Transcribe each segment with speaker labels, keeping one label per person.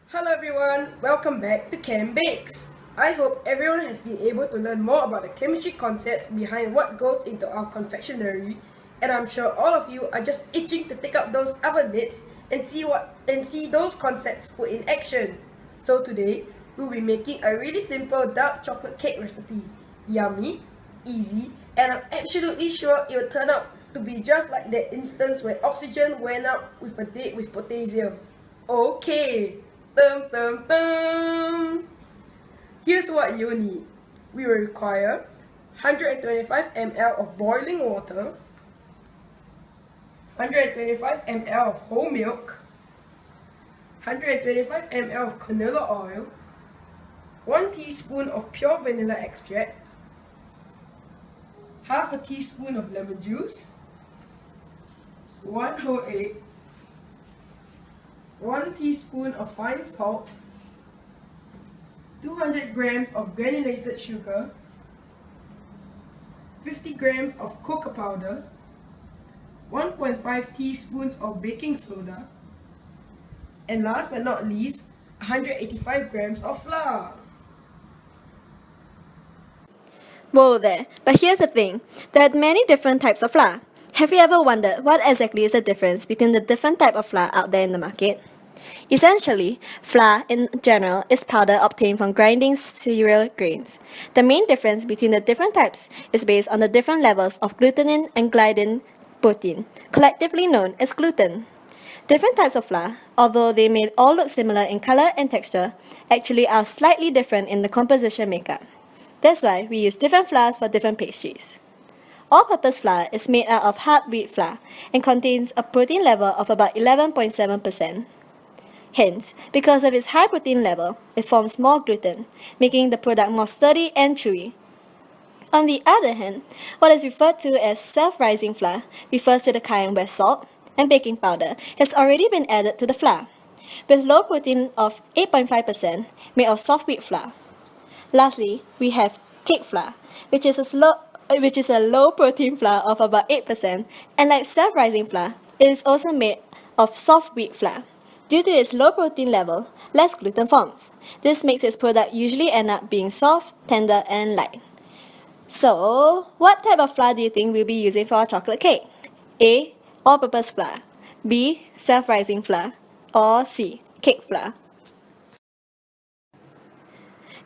Speaker 1: Hello everyone, welcome back to Chem Bakes. I hope everyone has been able to learn more about the chemistry concepts behind what goes into our confectionery, and I'm sure all of you are just itching to take up those oven mitts and see those concepts put in action. So today, we'll be making a really simple dark chocolate cake recipe. Yummy, easy, and I'm absolutely sure it will turn out to be just like that instance when oxygen went up with a date with potassium. Okay, here's what you need. We will require 125 ml of boiling water, 125 ml of whole milk, 125 ml of canola oil, 1 teaspoon of pure vanilla extract, half a teaspoon of lemon juice, 1 whole egg, 1 teaspoon of fine salt, 200 grams of granulated sugar, 50 grams of cocoa powder, 1.5 teaspoons of baking soda, and last but not least, 185 grams of flour.
Speaker 2: Whoa there, but here's the thing, there are many different types of flour. Have you ever wondered what exactly is the difference between the different type of flour out there in the market? Essentially, flour in general is powder obtained from grinding cereal grains. The main difference between the different types is based on the different levels of glutenin and gliadin protein, collectively known as gluten. Different types of flour, although they may all look similar in color and texture, actually are slightly different in the composition makeup. That's why we use different flours for different pastries. All-purpose flour is made out of hard wheat flour and contains a protein level of about 11.7%. Hence, because of its high protein level, it forms more gluten, making the product more sturdy and chewy. On the other hand, what is referred to as self-rising flour refers to the kind where salt and baking powder has already been added to the flour, with low protein of 8.5% made of soft wheat flour. Lastly, we have cake flour, which is a low protein flour of about 8%, and like self-rising flour, it is also made of soft wheat flour. Due to its low protein level, less gluten forms. This makes its product usually end up being soft, tender, and light. So, what type of flour do you think we'll be using for our chocolate cake? A. All-purpose flour. B. Self-rising flour. Or C. Cake flour.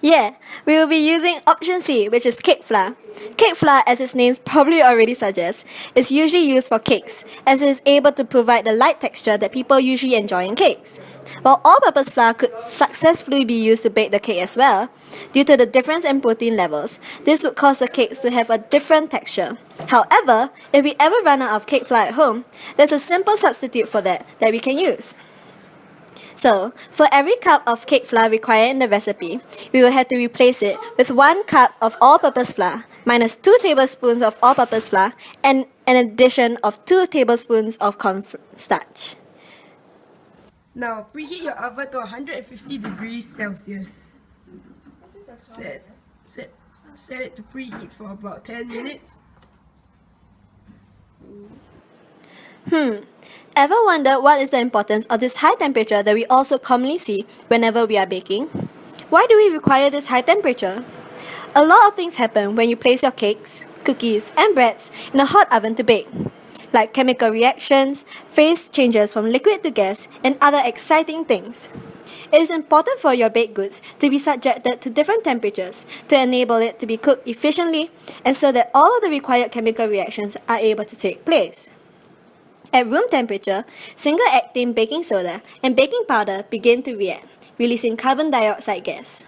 Speaker 2: Yeah, we will be using option C, which is cake flour. Cake flour, as its name probably already suggests, is usually used for cakes, as it is able to provide the light texture that people usually enjoy in cakes. While all-purpose flour could successfully be used to bake the cake as well, due to the difference in protein levels, this would cause the cakes to have a different texture. However, if we ever run out of cake flour at home, there's a simple substitute for that we can use. So, for every cup of cake flour required in the recipe, we will have to replace it with 1 cup of all-purpose flour minus 2 tablespoons of all-purpose flour and an addition of 2 tablespoons of cornstarch.
Speaker 1: Now, preheat your oven to 150 degrees Celsius. Set it to preheat for about 10 minutes.
Speaker 2: Ever wondered what is the importance of this high temperature that we also commonly see whenever we are baking? Why do we require this high temperature? A lot of things happen when you place your cakes, cookies, and breads in a hot oven to bake, like chemical reactions, phase changes from liquid to gas, and other exciting things. It is important for your baked goods to be subjected to different temperatures to enable it to be cooked efficiently and so that all of the required chemical reactions are able to take place. At room temperature, single-acting baking soda and baking powder begin to react, releasing carbon dioxide gas.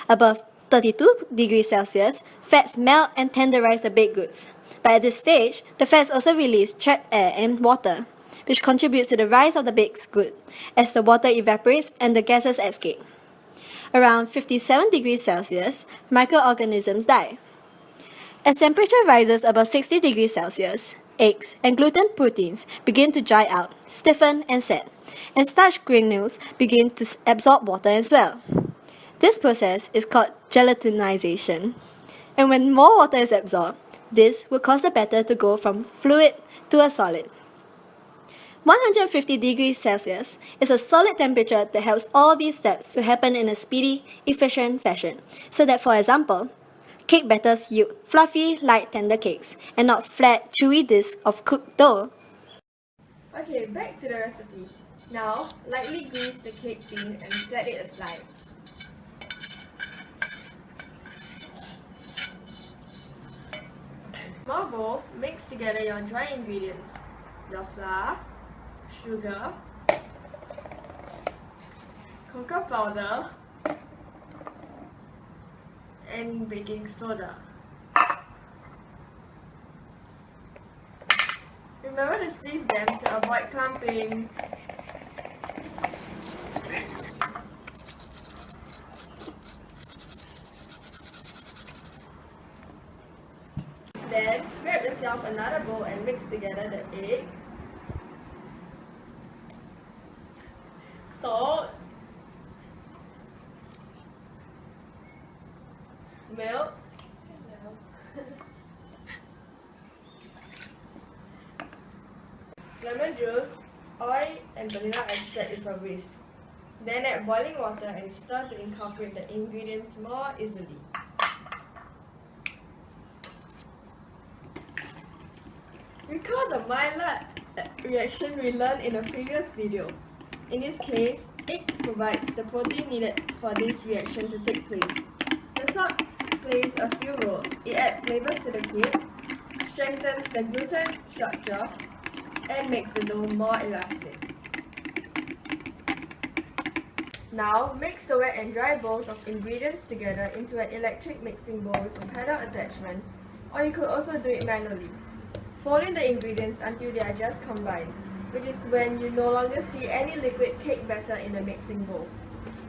Speaker 2: Above 32 degrees Celsius, fats melt and tenderize the baked goods. But at this stage, the fats also release trapped air and water, which contributes to the rise of the baked good as the water evaporates and the gases escape. Around 57 degrees Celsius, microorganisms die. As temperature rises above 60 degrees Celsius, eggs and gluten proteins begin to dry out, stiffen and set, and starch granules begin to absorb water as well. This process is called gelatinization. And when more water is absorbed, this will cause the batter to go from fluid to a solid. 150 degrees Celsius is a solid temperature that helps all these steps to happen in a speedy, efficient fashion, so that, for example, cake batters yield fluffy, light, tender cakes, and not flat, chewy discs of cooked dough.
Speaker 3: Okay, back to the recipe. Now, lightly grease the cake tin and set it aside. Small bowl, mix together your dry ingredients, your flour, sugar, cocoa powder, and baking soda. Remember to sieve them to avoid clumping. Then, grab yourself another bowl and mix together the egg, salt, milk, lemon juice, oil, and vanilla extract with a whisk. Then add boiling water and stir to incorporate the ingredients more easily. Recall the Maillard reaction we learned in a previous video. In this case, egg provides the protein needed for this reaction to take place. The salt plays a few roles. It adds flavors to the cake, strengthens the gluten structure, and makes the dough more elastic. Now, mix the wet and dry bowls of ingredients together into an electric mixing bowl with a pedal attachment, or you could also do it manually. Fold in the ingredients until they are just combined, which is when you no longer see any liquid cake batter in the mixing bowl.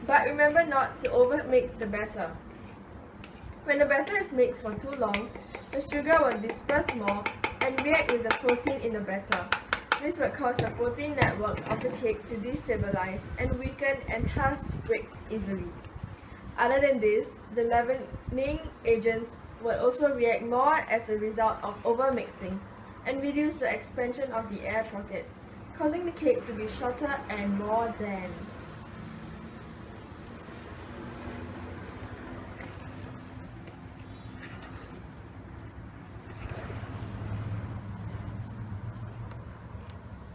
Speaker 3: But remember not to overmix the batter. When the batter is mixed for too long, the sugar will disperse more and react with the protein in the batter. This will cause the protein network of the cake to destabilize and weaken and thus break easily. Other than this, the leavening agents will also react more as a result of overmixing and reduce the expansion of the air pockets, causing the cake to be shorter and more dense.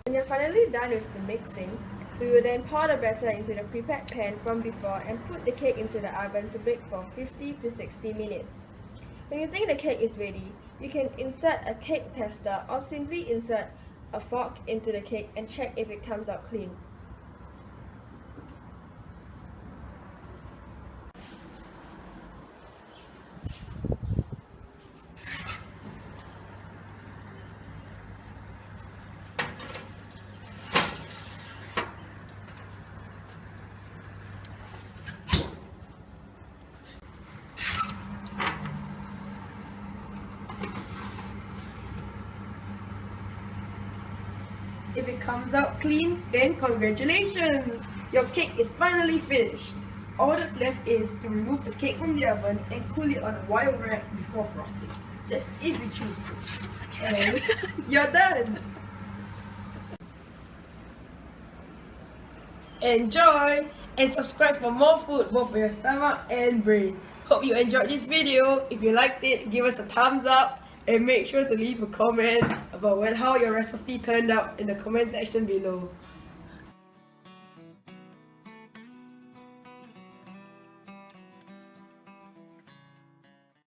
Speaker 3: When you're finally done with the mixing, we will then pour the batter into the prepared pan from before and put the cake into the oven to bake for 50 to 60 minutes. When you think the cake is ready, you can insert a cake tester or simply insert a fork into the cake and check if it comes out clean.
Speaker 1: If it comes out clean, then congratulations! Your cake is finally finished. All that's left is to remove the cake from the oven and cool it on a wire rack before frosting. That's if you choose to. And you're done! Enjoy! And subscribe for more food both for your stomach and brain. Hope you enjoyed this video. If you liked it, give us a thumbs up. And make sure to leave a comment about how your recipe turned out in the comment section below.